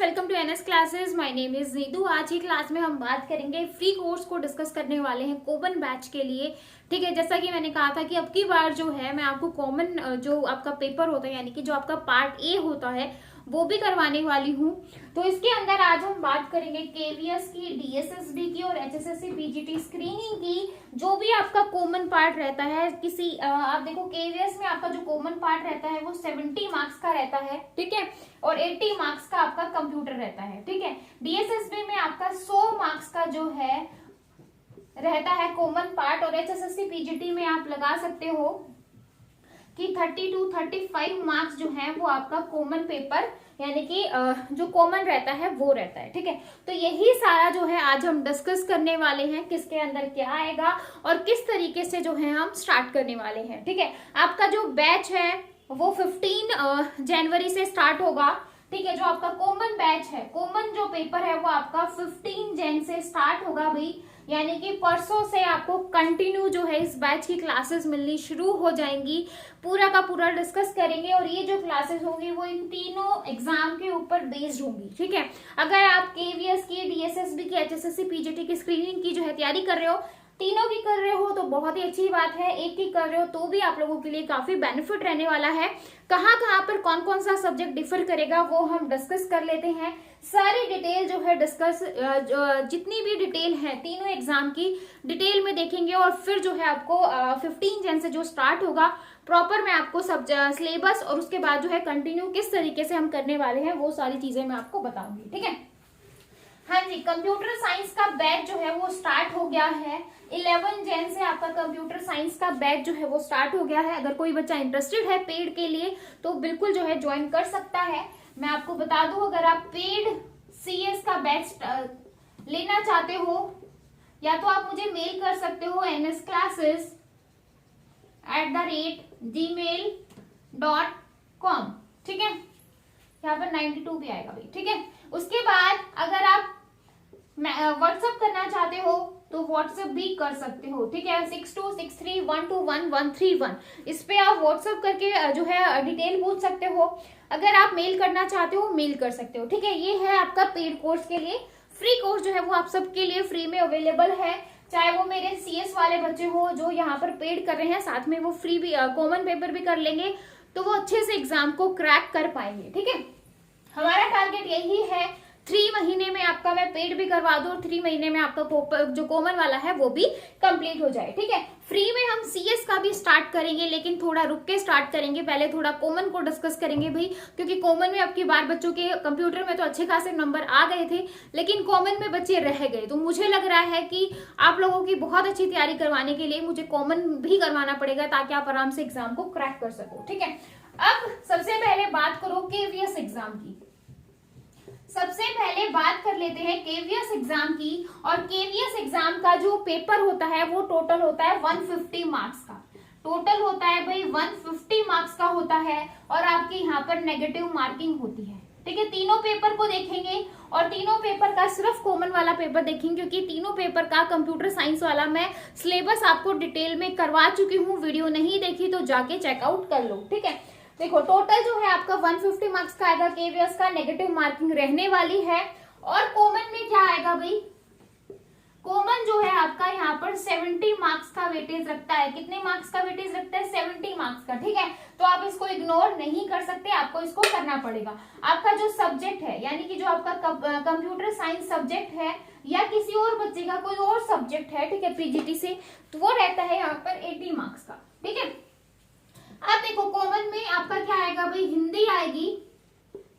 Welcome to NS classes. My name is Neetu. आज की class में हम बात करेंगे फ्री कोर्स को डिस्कस करने वाले हैं कॉमन बैच के लिए। ठीक है, जैसा कि मैंने कहा था कि अब की बार जो है मैं आपको कॉमन जो आपका पेपर होता है यानी कि जो आपका पार्ट ए होता है वो भी करवाने वाली हूँ। तो इसके अंदर आज हम बात करेंगे केवीएस की, डीएसएसबी की और एचएसएससी पीजीटी स्क्रीनिंग की। जो भी आपका कॉमन पार्ट रहता है किसी आप देखो केवीएस में आपका जो कॉमन पार्ट रहता है वो 70 मार्क्स का रहता है, ठीक है, और 80 मार्क्स का आपका कंप्यूटर रहता है, ठीक है। डीएसएसबी में आपका 100 मार्क्स का जो है रहता है कॉमन पार्ट, और एचएसएससी पीजीटी में आप लगा सकते हो कि 30 to 35 मार्क्स जो है वो आपका कॉमन पेपर यानी कि जो कॉमन रहता है वो रहता है, ठीक है। तो यही सारा जो है आज हम डिस्कस करने वाले हैं, किसके अंदर क्या आएगा और किस तरीके से जो है हम स्टार्ट करने वाले हैं, ठीक है। आपका जो बैच है वो 15 जनवरी से स्टार्ट होगा, ठीक है। जो आपका कॉमन बैच है, कॉमन जो पेपर है वो आपका 15 जन से स्टार्ट होगा भाई, यानी कि परसों से आपको कंटिन्यू जो है इस बैच की क्लासेस मिलनी शुरू हो जाएंगी। पूरा का पूरा डिस्कस करेंगे और ये जो क्लासेस होंगी वो इन तीनों एग्जाम के ऊपर बेस्ड होंगी, ठीक है। अगर आप केवीएस की, डीएसएसबी की, एचएसएससी पीजीटी की स्क्रीनिंग की जो है तैयारी कर रहे हो, तीनों की कर रहे हो तो बहुत ही अच्छी बात है, एक की कर रहे हो तो भी आप लोगों के लिए काफी बेनिफिट रहने वाला है। कहाँ कहाँ पर कौन कौन सा सब्जेक्ट डिफर करेगा वो हम डिस्कस कर लेते हैं। सारी डिटेल जो है डिस्कस जितनी भी डिटेल है तीनों एग्जाम की डिटेल में देखेंगे, और फिर जो है आपको 15 जन से जो स्टार्ट होगा प्रॉपर मैं आपको सब सिलेबस और उसके बाद जो है कंटिन्यू किस तरीके से हम करने वाले हैं वो सारी चीजें मैं आपको बताऊंगी, ठीक है। हाँ जी, कंप्यूटर साइंस का बैच जो है वो स्टार्ट हो गया है। 11 जन से आपका कंप्यूटर साइंस का बैच जो है वो स्टार्ट हो गया है। अगर कोई बच्चा इंटरेस्टेड है पेड के लिए तो बिल्कुल जो है ज्वाइन कर सकता है। मैं आपको बता दूं, अगर आप पेड सीएस का बैच लेना चाहते हो या तो आप मुझे मेल कर सकते हो nsclasses@gmail.com, ठीक है। यहाँ पर 92 भी आएगा भाई, ठीक है। उसके बाद अगर आप व्हाट्सएप करना चाहते हो तो व्हाट्सएप भी कर सकते हो, ठीक है। 6263121131 इस पे आप व्हाट्सएप करके जो है डिटेल पूछ सकते हो। अगर आप मेल करना चाहते हो मेल कर सकते हो, ठीक है। ये है आपका पेड कोर्स के लिए। फ्री कोर्स जो है वो आप सबके लिए फ्री में अवेलेबल है, चाहे वो मेरे सीएस वाले बच्चे हो जो यहाँ पर पेड कर रहे हैं, साथ में वो फ्री भी कॉमन पेपर भी कर लेंगे तो वो अच्छे से एग्जाम को क्रैक कर पाएंगे, ठीक है। हमारा टारगेट यही है 3 महीने में आपका मैं पेड भी करवा दूं और 3 महीने में आपका जो कॉमन वाला है वो भी कंप्लीट हो जाए, ठीक है। फ्री में हम सीएस का भी स्टार्ट करेंगे लेकिन थोड़ा रुक के स्टार्ट करेंगे, पहले थोड़ा कॉमन को डिस्कस करेंगे भाई, क्योंकि कॉमन में अब की बार बच्चों के कंप्यूटर में तो अच्छे खासे नंबर आ गए थे लेकिन कॉमन में बच्चे रह गए। तो मुझे लग रहा है कि आप लोगों की बहुत अच्छी तैयारी करवाने के लिए मुझे कॉमन भी करवाना पड़ेगा ताकि आप आराम से एग्जाम को क्रैक कर सको, ठीक है। अब सबसे पहले बात करो केवीएस एग्जाम की। सबसे पहले बात कर लेते हैं केवीएस एग्जाम की। और केवीएस एग्जाम का जो पेपर होता है वो टोटल होता है 150 मार्क्स का। टोटल होता है भाई 150 मार्क्स का होता है, और आपके यहाँ पर नेगेटिव मार्किंग होती है, ठीक है। तीनों पेपर को देखेंगे और तीनों पेपर का सिर्फ कॉमन वाला पेपर देखेंगे, क्योंकि तीनों पेपर का कंप्यूटर साइंस वाला मैं सिलेबस आपको डिटेल में करवा चुकी हूँ। वीडियो नहीं देखी तो जाके चेकआउट कर लो, ठीक है। देखो टोटल जो है आपका 150 मार्क्स का आएगा केवीएस का, नेगेटिव मार्किंग रहने वाली है। और कॉमन में क्या आएगा भाई, कॉमन जो है आपका यहाँ पर 70 मार्क्स का वेटेज रखता है। कितने मार्क्स का वेटेज रखता है? 70 मार्क्स का, ठीक है। तो आप इसको इग्नोर नहीं कर सकते, आपको इसको करना पड़ेगा। आपका जो सब्जेक्ट है यानी कि जो आपका कंप्यूटर साइंस सब्जेक्ट है या किसी और बच्चे का कोई और सब्जेक्ट है, ठीक है, पीजीटी से, तो वो रहता है यहाँ पर 80 मार्क्स का, ठीक है। अब देखो कॉमन में आपका क्या आएगा भाई, हिंदी आएगी।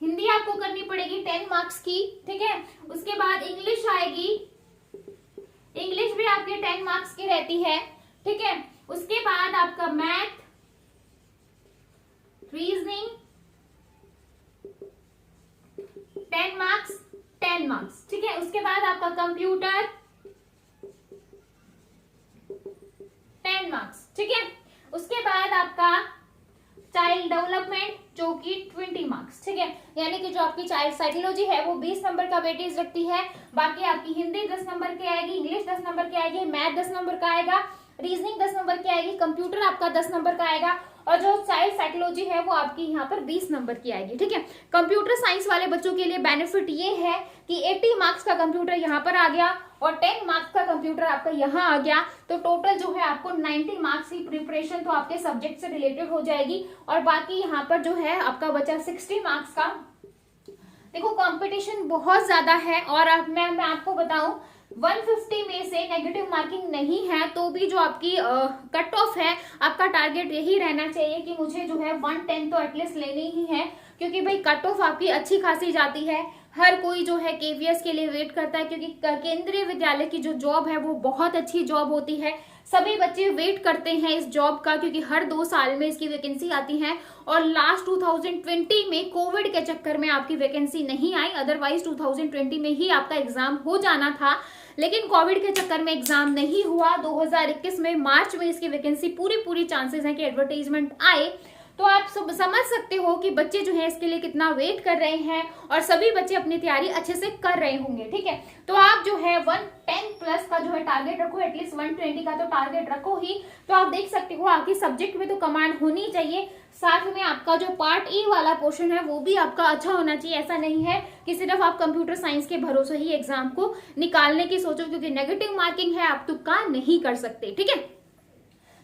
हिंदी आपको करनी पड़ेगी 10 मार्क्स की, ठीक है। उसके बाद इंग्लिश आएगी, इंग्लिश भी आपके 10 मार्क्स की रहती है, ठीक है। उसके बाद आपका मैथ, रीजनिंग 10 मार्क्स 10 मार्क्स, ठीक है। उसके बाद आपका कंप्यूटर 10 मार्क्स, ठीक है। उसके बाद आपका चाइल्ड डेवलपमेंट जो कि 20 मार्क्स, ठीक है। यानी कि जो आपकी चाइल्ड साइकोलॉजी है वो 20 नंबर का वेटेज रखती है। बाकी आपकी हिंदी 10 नंबर की आएगी, इंग्लिश 10 नंबर की आएगी, मैथ 10 नंबर का आएगा, रीजनिंग 10 नंबर की आएगी, कंप्यूटर आपका 10 नंबर का आएगा, और जो चाइल्ड साइकोलॉजी है वो आपकी यहाँ पर 20 नंबर की आएगी। ठीक है, कंप्यूटर साइंस वाले बच्चों के लिए बेनिफिट ये है कि 80 मार्क्स का कंप्यूटर यहाँ पर आ गया और 10 मार्क्स का कंप्यूटर आपका यहाँ आ गया, तो टोटल जो है आपको 90 मार्क्स की प्रिपरेशन तो आपके सब्जेक्ट से रिलेटेड हो जाएगी, और बाकी यहाँ पर जो है आपका बचा 60 मार्क्स का। देखो कंपटीशन बहुत ज्यादा है, और अब मैं आपको बताऊं 150 में से नेगेटिव मार्किंग नहीं है तो भी जो आपकी कट ऑफ है, आपका टारगेट यही रहना चाहिए कि मुझे जो है 110 तो एटलीस्ट लेनी ही है, क्योंकि भाई कट ऑफ आपकी अच्छी खासी जाती है। हर कोई जो है केवीएस के लिए वेट करता है, क्योंकि केंद्रीय विद्यालय की जो जॉब है वो बहुत अच्छी जॉब होती है। सभी बच्चे वेट करते हैं इस जॉब का, क्योंकि हर 2 साल में इसकी वैकेंसी आती है, और लास्ट 2020 में कोविड के चक्कर में आपकी वैकेंसी नहीं आई, अदरवाइज 2020 में ही आपका एग्जाम हो जाना था, लेकिन कोविड के चक्कर में एग्जाम नहीं हुआ। 2021 में मार्च में इसकी वैकेंसी पूरी चांसेस है कि एडवर्टाइजमेंट आए। तो आप सब समझ सकते हो कि बच्चे जो है इसके लिए कितना वेट कर रहे हैं, और सभी बच्चे अपनी तैयारी अच्छे से कर रहे होंगे। ठीक है, तो आप जो है 110 प्लस का जो है टारगेट रखो, एटलीस्ट 120 का तो टारगेट रखो ही। तो आप देख सकते हो आपकी सब्जेक्ट में तो कमांड होनी चाहिए, साथ में आपका जो पार्ट ई वाला पोर्शन है वो भी आपका अच्छा होना चाहिए। ऐसा नहीं है कि सिर्फ आप कंप्यूटर साइंस के भरोसे ही एग्जाम को निकालने की सोचो, क्योंकि नेगेटिव मार्किंग है, आप तुक्का नहीं कर सकते। ठीक है,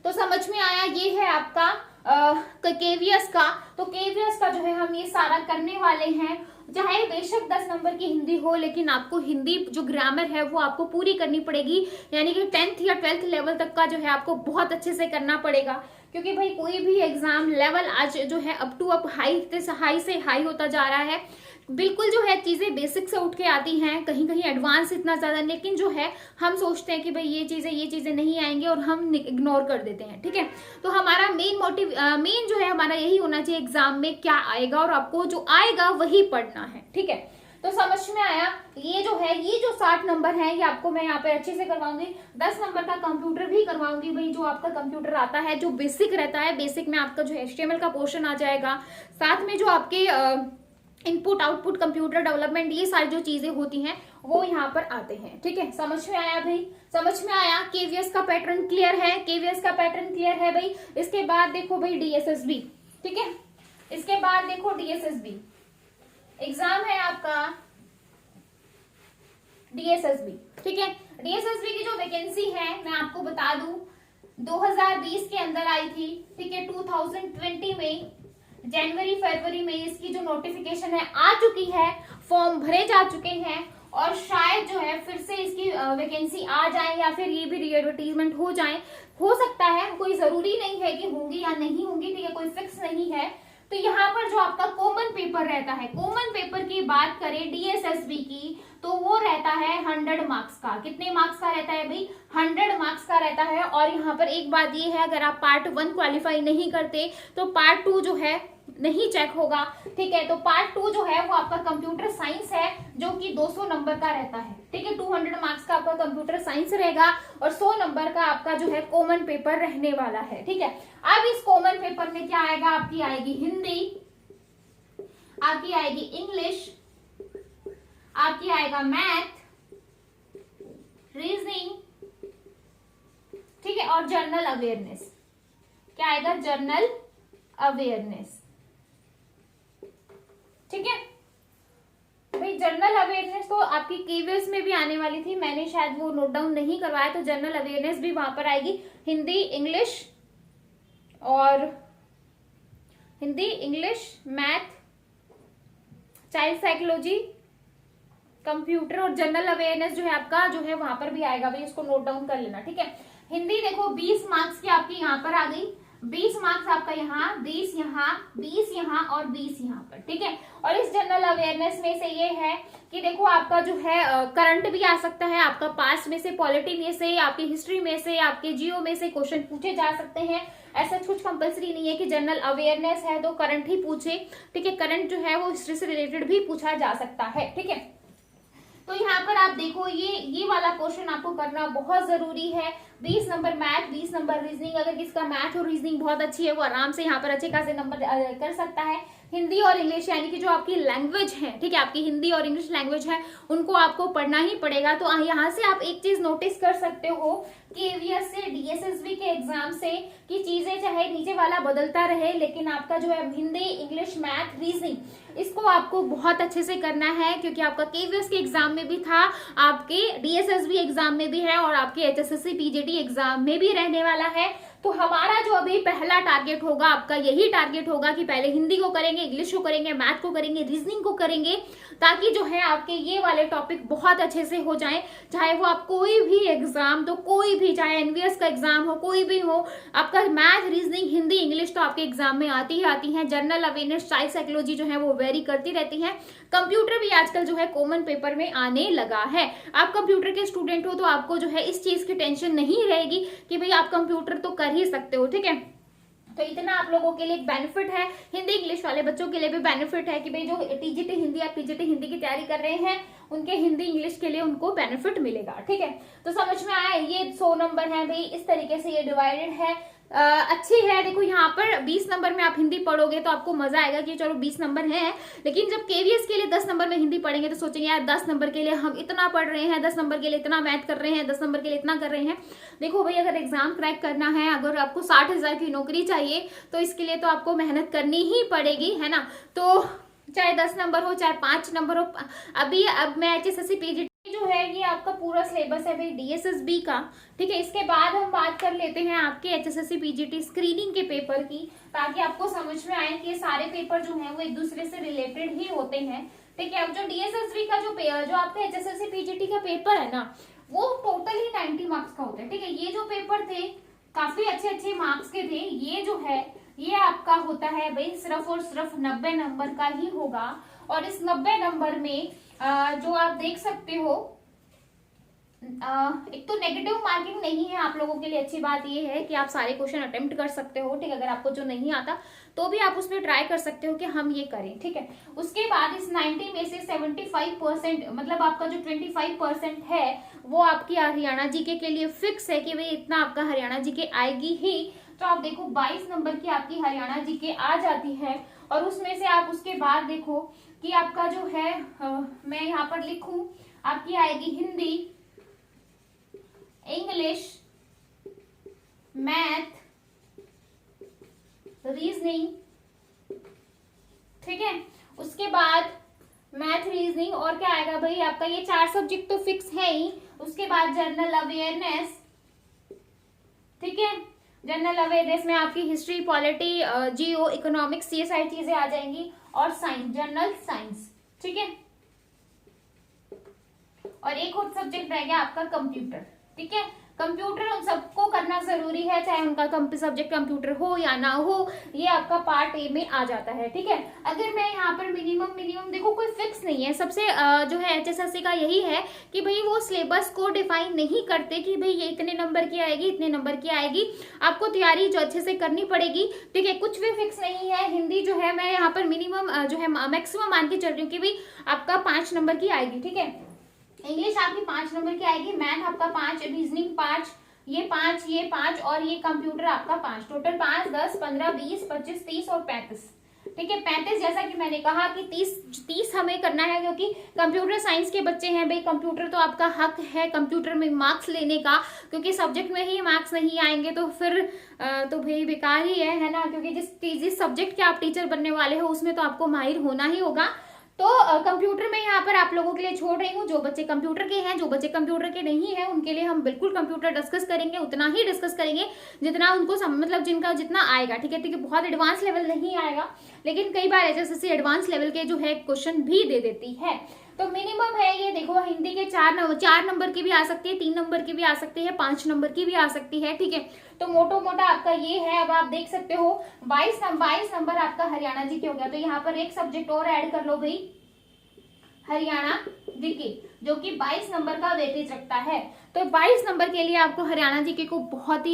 तो समझ में आया, ये है आपका केवीएस का। तो केवीएस का जो है हम ये सारा करने वाले हैं, चाहे बेशक 10 नंबर की हिंदी हो, लेकिन आपको हिंदी जो ग्रामर है वो आपको पूरी करनी पड़ेगी, यानी कि 10th या 12th लेवल तक का जो है आपको बहुत अच्छे से करना पड़ेगा, क्योंकि भाई कोई भी एग्जाम लेवल आज जो है अप टू अप हाई से हाई होता जा रहा है। बिल्कुल जो है चीजें बेसिक से उठ के आती हैं, कहीं कहीं एडवांस इतना ज्यादा, लेकिन जो है हम सोचते हैं कि भाई ये चीजें नहीं आएंगे और हम इग्नोर कर देते हैं। ठीक है, तो हमारा मेन जो है हमारा यही होना चाहिए एग्जाम में क्या आएगा, और आपको जो आएगा वही पढ़ना है। ठीक है, तो समझ में आया। ये जो 60 नंबर है ये आपको मैं यहाँ पे अच्छे से करवाऊंगी। 10 नंबर का कंप्यूटर भी करवाऊंगी भाई, जो आपका कंप्यूटर आता है जो बेसिक रहता है, बेसिक में आपका जो HTML का पोर्शन आ जाएगा, साथ में जो आपके इनपुट आउटपुट कंप्यूटर डेवलपमेंट ये सारी जो चीजें होती हैं वो यहाँ पर आते हैं। ठीक है, समझ में आया भाई, समझ में आया। केवीएस का पैटर्न क्लियर है, केवीएस का पैटर्न क्लियर है भाई। इसके बाद देखो भाई डीएसएसबी। ठीक है, इसके बाद देखो डीएसएसबी एग्जाम है आपका, डीएसएसबी। ठीक है, डीएसएसबी की जो वैकेंसी है मैं आपको बता दूं 2020 के अंदर आई थी। ठीक है, 2020 में जनवरी फरवरी में इसकी जो नोटिफिकेशन है आ चुकी है, फॉर्म भरे जा चुके हैं, और शायद जो है फिर से इसकी वैकेंसी आ जाए या फिर ये भी री-एडवर्टाइजमेंट हो जाए, हो सकता है, कोई जरूरी नहीं है कि होंगी या नहीं होंगी। ठीक है, कोई फिक्स नहीं है। तो यहाँ पर जो आपका कॉमन पेपर रहता है, कॉमन पेपर की बात करें डीएसएसबी की, तो वो रहता है 100 मार्क्स का। कितने मार्क्स का रहता है भाई? 100 मार्क्स का रहता है। और यहाँ पर एक बात ये है, अगर आप पार्ट 1 क्वालिफाई नहीं करते तो पार्ट 2 जो है नहीं चेक होगा। ठीक है, तो पार्ट 2 जो है वो आपका कंप्यूटर साइंस है, जो कि 200 नंबर का रहता है। ठीक है, 200 मार्क्स का आपका कंप्यूटर साइंस रहेगा, और 100 नंबर का आपका जो है कॉमन पेपर रहने वाला है। ठीक है, अब इस कॉमन पेपर में क्या आएगा? आपकी आएगी हिंदी, आपकी आएगी इंग्लिश, आपकी आएगा मैथ, रीजनिंग, ठीक है, और जर्नल अवेयरनेस। क्या आएगा? Journal awareness. ठीक है भाई, जर्नल अवेयरनेस तो आपकी केवीएस में भी आने वाली थी, मैंने शायद वो नोट डाउन नहीं करवाया, तो जर्नल अवेयरनेस भी वहां पर आएगी। हिंदी, इंग्लिश, और Hindi, English, math, child psychology, computer, और जनरल अवेयरनेस जो है आपका जो है वहां पर भी आएगा भाई, इसको नोट डाउन कर लेना। ठीक है, हिंदी देखो 20 मार्क्स की आपकी यहाँ पर आ गई, 20 मार्क्स आपका यहाँ, 20 यहाँ, 20 यहाँ और 20 यहाँ पर। ठीक है, और इस जनरल अवेयरनेस में से ये है कि देखो आपका जो है करंट भी आ सकता है, आपका पास्ट में से, पॉलिटी में से, आपकी हिस्ट्री में से, आपके जियो में से क्वेश्चन पूछे जा सकते हैं। ऐसा कुछ कंपलसरी नहीं है कि जनरल अवेयरनेस है तो करंट ही पूछे। ठीक है, करंट जो है वो हिस्ट्री से रिलेटेड भी पूछा जा सकता है। ठीक है, तो यहाँ पर आप देखो ये वाला क्वेश्चन आपको करना बहुत जरूरी है। 20 नंबर मैथ, 20 नंबर रीजनिंग। अगर किसका मैथ और रीजनिंग बहुत अच्छी है वो आराम से यहाँ पर अच्छे खासे नंबर कर सकता है। हिंदी और इंग्लिश यानी कि जो आपकी लैंग्वेज है, ठीक है, आपकी हिंदी और इंग्लिश लैंग्वेज है, उनको आपको पढ़ना ही पड़ेगा। तो यहाँ से आप एक चीज नोटिस कर सकते हो कि ईवीएस से डीएसएसबी के एग्जाम से कि चीजें चाहे नीचे वाला बदलता रहे, लेकिन आपका जो है हिंदी, इंग्लिश, मैथ, रीजनिंग, इसको आपको बहुत अच्छे से करना है, क्योंकि आपका केवीएस के एग्जाम में भी था, आपके डीएसएसबी एग्जाम में भी है और आपके एचएसएससी पीजीटी एग्जाम में भी रहने वाला है। तो हमारा जो अभी पहला टारगेट होगा, आपका यही टारगेट होगा कि पहले हिंदी को करेंगे, इंग्लिश को करेंगे, मैथ को करेंगे, रीजनिंग को करेंगे, ताकि जो है आपके ये वाले टॉपिक बहुत अच्छे से हो जाएं। चाहे वो आप कोई भी एग्जाम, तो कोई भी, चाहे एनवीएस का एग्जाम हो, कोई भी हो, आपका मैथ, रीजनिंग, हिंदी, इंग्लिश तो आपके एग्जाम में आती ही आती है। जनरल अवेयरनेस, चाइल्ड साइकोलॉजी जो है वो वेरी करती रहती है। कंप्यूटर भी आजकल जो है कॉमन पेपर में आने लगा है। आप कंप्यूटर के स्टूडेंट हो तो आपको जो है इस चीज की टेंशन नहीं रहेगी कि भाई आप कंप्यूटर तो कर ही सकते हो, ठीक है। तो इतना आप लोगों के लिए एक बेनिफिट है। हिंदी इंग्लिश वाले बच्चों के लिए भी बेनिफिट है कि भाई जो टीजीटी हिंदी या पीजीटी हिंदी की तैयारी कर रहे हैं, उनके हिंदी इंग्लिश के लिए उनको बेनिफिट मिलेगा, ठीक है। तो समझ में आया, ये 100 नंबर है भाई, इस तरीके से ये डिवाइडेड है। अच्छी है। देखो यहाँ पर 20 नंबर में आप हिंदी पढ़ोगे तो आपको मजा आएगा कि चलो 20 नंबर है, लेकिन जब केवीएस के लिए 10 नंबर में हिंदी पढ़ेंगे तो सोचेंगे यार 10 नंबर के लिए हम इतना पढ़ रहे हैं, 10 नंबर के लिए इतना मैथ कर रहे हैं, 10 नंबर के लिए इतना कर रहे हैं। देखो भाई, अगर एग्जाम क्रैक करना है, अगर आपको 60,000 की नौकरी चाहिए, तो इसके लिए तो आपको मेहनत करनी ही पड़ेगी, है ना। तो चाहे 10 नंबर हो, चाहे 5 नंबर हो। अब मैं एचएसएससी पीजीटी जो है ये आपका पूरा सिलेबस है भाई डीएसएसबी का, ठीक है। इसके बाद हम बात कर लेते हैं आपके एचएसएससी पीजीटी स्क्रीनिंग के पेपर की, ताकि आपको समझ में आए कि ये सारे पेपर जो है वो एक दूसरे से रिलेटेड ही होते हैं, ठीक है। अब जो डीएसएसबी का जो आपका एचएसएससी पीजीटी का पेपर है ना, वो टोटल ही 90 मार्क्स का होता है, ठीक है। ये जो पेपर थे काफी अच्छे अच्छे मार्क्स के थे, ये जो है ये आपका होता है भाई सिर्फ और सिर्फ 90 नंबर का ही होगा। और इस 90 नंबर में जो आप देख सकते हो, एक तो नेगेटिव मार्किंग नहीं है आप लोगों के लिए। अच्छी बात ये है कि आप सारे क्वेश्चन अटेम्प्ट कर सकते हो, ठीक है। अगर आपको जो नहीं आता तो भी आप उसमें ट्राई कर सकते हो कि हम ये करें, ठीक है। उसके बाद इस 90 में से 75%, मतलब आपका जो 25% है वो आपकी हरियाणा जीके के लिए फिक्स है कि भाई इतना आपका हरियाणा जीके आएगी ही। तो आप देखो 22 नंबर की आपकी हरियाणा जीके आ जाती है, और उसमें से आप उसके बाद देखो कि आपका जो है मैं यहाँ पर लिखूं, आपकी आएगी हिंदी, इंग्लिश, मैथ, रीजनिंग, ठीक है। उसके बाद मैथ, रीजनिंग और क्या आएगा भाई, आपका ये 4 सब्जेक्ट तो फिक्स है ही। उसके बाद जनरल अवेयरनेस, ठीक है। जनरल अवेयरनेस में आपकी हिस्ट्री, पॉलिटी, जियो, इकोनॉमिक्स, ये सारी चीजें आ जाएंगी, और साइंस, जनरल साइंस, ठीक है। और एक और सब्जेक्ट रह गया आपका कंप्यूटर, ठीक है। कंप्यूटर उन सबको करना जरूरी है, चाहे उनका सब्जेक्ट कंप्यूटर हो या ना हो, ये आपका पार्ट ए में आ जाता है, ठीक है। अगर मैं यहाँ पर मिनिमम देखो कोई फिक्स नहीं है। सबसे जो है एचएसएससी का यही है कि भाई वो सिलेबस को डिफाइन नहीं करते कि भाई ये इतने नंबर की आएगी, इतने नंबर की आएगी, आपको तैयारी जो अच्छे से करनी पड़ेगी, ठीक है। कुछ भी फिक्स नहीं है। हिंदी जो है मैं यहाँ पर मिनिमम जो है मैक्सिमम मान के चल रही हूँ कि भाई आपका 5 नंबर की आएगी, ठीक है। इंग्लिश आपकी 5 नंबर की आएगी, मैथ आपका 5, रीजनिंग 5, ये 5 और ये कंप्यूटर आपका 5, टोटल 5, 10, 15, 20, 25, 30 और 35, ठीक है। 35 जैसा कि मैंने कहा कि 30 हमें करना है, क्योंकि कंप्यूटर साइंस के बच्चे हैं भाई, कंप्यूटर तो आपका हक है कंप्यूटर में मार्क्स लेने का, क्योंकि सब्जेक्ट में ही मार्क्स नहीं आएंगे तो फिर तो भाई बेकार ही है ना। क्योंकि जिस सब्जेक्ट के आप टीचर बनने वाले हो उसमें तो आपको माहिर होना ही होगा। तो कंप्यूटर में यहाँ पर आप लोगों के लिए छोड़ रही हूँ, जो बच्चे कंप्यूटर के हैं, जो बच्चे कंप्यूटर के नहीं हैं, उनके लिए हम बिल्कुल कंप्यूटर डिस्कस करेंगे, उतना ही डिस्कस करेंगे जितना उनको मतलब जिनका जितना आएगा, ठीक है। बहुत एडवांस लेवल नहीं आएगा, लेकिन कई बार एचएसएससी एडवांस लेवल के जो है क्वेश्चन भी दे देती है। तो मिनिमम है ये, देखो हिंदी के 4 नंबर की भी आ सकती है, 3 नंबर की भी आ सकती है, 5 नंबर की भी आ सकती है, ठीक है। तो मोटा आपका ये है। अब आप देख सकते हो 22 नंबर आपका हरियाणा जीके हो गया। तो यहाँ पर एक सब्जेक्ट और ऐड कर लो भाई, हरियाणा जीके, जो कि 22 नंबर का वेटेज रखता है। तो 22 नंबर के लिए आपको हरियाणा जीके को बहुत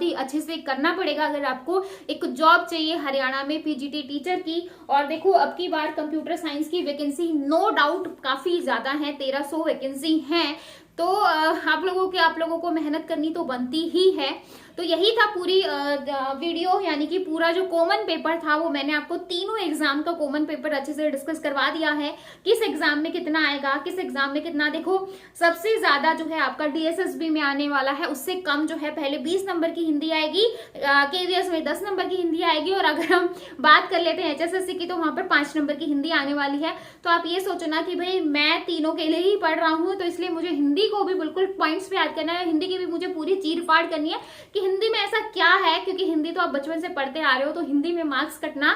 ही अच्छे से करना पड़ेगा, अगर आपको एक जॉब चाहिए हरियाणा में पीजीटी टीचर की। और देखो अब की बार कंप्यूटर साइंस की वैकेंसी नो डाउट काफी ज्यादा है, 1300 वैकेंसी है। तो आप लोगों को मेहनत करनी तो बनती ही है। तो यही था पूरी वीडियो, यानी कि पूरा जो कॉमन पेपर था वो मैंने आपको तीनों एग्जाम का कॉमन पेपर अच्छे से डिस्कस करवा दिया है। किस एग्जाम में कितना आएगा, किस एग्जाम में कितना। देखो सबसे ज्यादा जो है आपका डीएसएसबी में आने वाला है, उससे कम जो है पहले 20 नंबर की हिंदी आएगी, केवीएस में 10 नंबर की हिंदी आएगी, और अगर हम बात कर लेते हैं एचएसएससी की तो वहां पर 5 नंबर की हिंदी आने वाली है। तो आप ये सोचो ना कि भाई मैं तीनों के लिए ही पढ़ रहा हूँ, तो इसलिए मुझे हिंदी को भी बिल्कुल पॉइंट्स पे याद करना है, हिंदी की भी मुझे पूरी चीर फाड़ करनी है कि हिंदी में ऐसा क्या है, क्योंकि हिंदी तो आप बचपन से पढ़ते आ रहे हो, तो हिंदी में मार्क्स कटना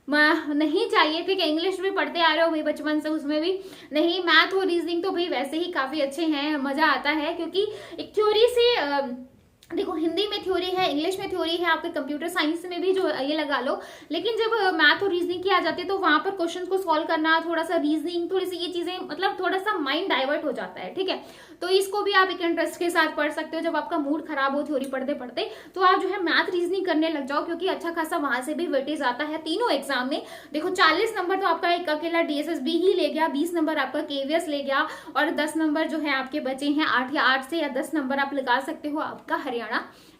नहीं चाहिए। ठीक है, इंग्लिश भी पढ़ते आ रहे हो भाई बचपन से, उसमें भी नहीं। मैथ और रीजनिंग तो भाई वैसे ही काफी अच्छे हैं, मजा आता है, क्योंकि एक थ्योरी से देखो हिंदी में थ्योरी है, इंग्लिश में थ्योरी है, आपके कंप्यूटर साइंस में भी जो ये लगा लो, लेकिन जब मैथ और रीजनिंग की आ जाती है तो वहां पर क्वेश्चन को सॉल्व करना, थोड़ा सा रीजनिंग, थोड़ी सी ये चीजें, मतलब थोड़ा सा माइंड डाइवर्ट हो जाता है। ठीक है, तो इसको भी आप एक इंटरेस्ट के साथ पढ़ सकते हो। जब आपका मूड खराब हो थ्योरी पढ़ते पढ़ते, तो आप जो है मैथ रीजनिंग करने लग जाओ, क्योंकि अच्छा खासा वहां से भी वेटेज आता है तीनों एग्जाम में। देखो 40 नंबर तो आपका एक अकेला डीएसएसबी ही ले गया, 20 नंबर आपका केवीएस ले गया, और 10 नंबर जो है आपके बचे हैं 8 से या 10 नंबर आप लगा सकते हो आपका हरियाणा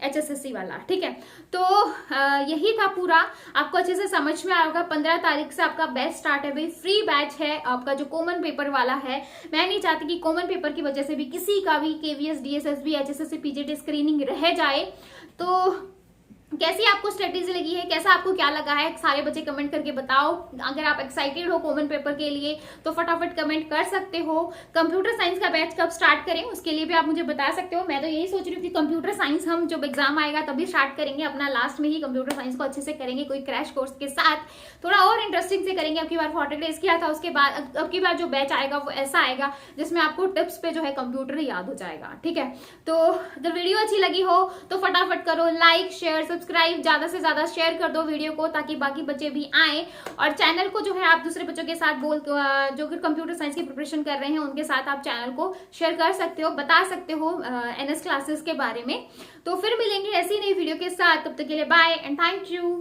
एचएसएससी वाला। ठीक है, तो यही था पूरा, आपको अच्छे से समझ में आएगा। 15 तारीख से आपका बैच स्टार्ट है भाई, फ्री बैच है आपका जो कॉमन पेपर वाला है। मैं नहीं चाहती कि कॉमन पेपर की वजह से भी किसी का भी KVS, DSSB, HSSC, PGT screening रह जाए। तो कैसी आपको स्ट्रेटेजी लगी है, कैसा आपको क्या लगा है, सारे बच्चे कमेंट करके बताओ। अगर आप एक्साइटेड हो कॉमन पेपर के लिए तो फटाफट कमेंट कर सकते हो। कंप्यूटर साइंस का बैच कब स्टार्ट करें उसके लिए भी आप मुझे बता सकते हो। मैं तो यही सोच रही हूँ कि कंप्यूटर साइंस हम जब एग्जाम आएगा तभी स्टार्ट करेंगे अपना, लास्ट में ही कंप्यूटर साइंस को अच्छे से करेंगे, कोई क्रैश कोर्स के साथ थोड़ा और इंटरेस्टिंग से करेंगे। अब की बार 40 डेज किया था, उसके बाद अब की बार जो बैच आएगा वो ऐसा आएगा जिसमें आपको टिप्स पे जो है कंप्यूटर याद हो जाएगा। ठीक है, तो जब वीडियो अच्छी लगी हो तो फटाफट करो लाइक, शेयर, सब्सक्राइब, ज्यादा से ज्यादा शेयर कर दो वीडियो को, ताकि बाकी बच्चे भी आए। और चैनल को जो है आप दूसरे बच्चों के साथ जो कंप्यूटर साइंस की प्रिपरेशन कर रहे हैं उनके साथ आप चैनल को शेयर कर सकते हो, बता सकते हो एनएस क्लासेस के बारे में। तो फिर मिलेंगे ऐसी नई वीडियो के साथ, तब तक के लिए बाय एंड थैंक यू।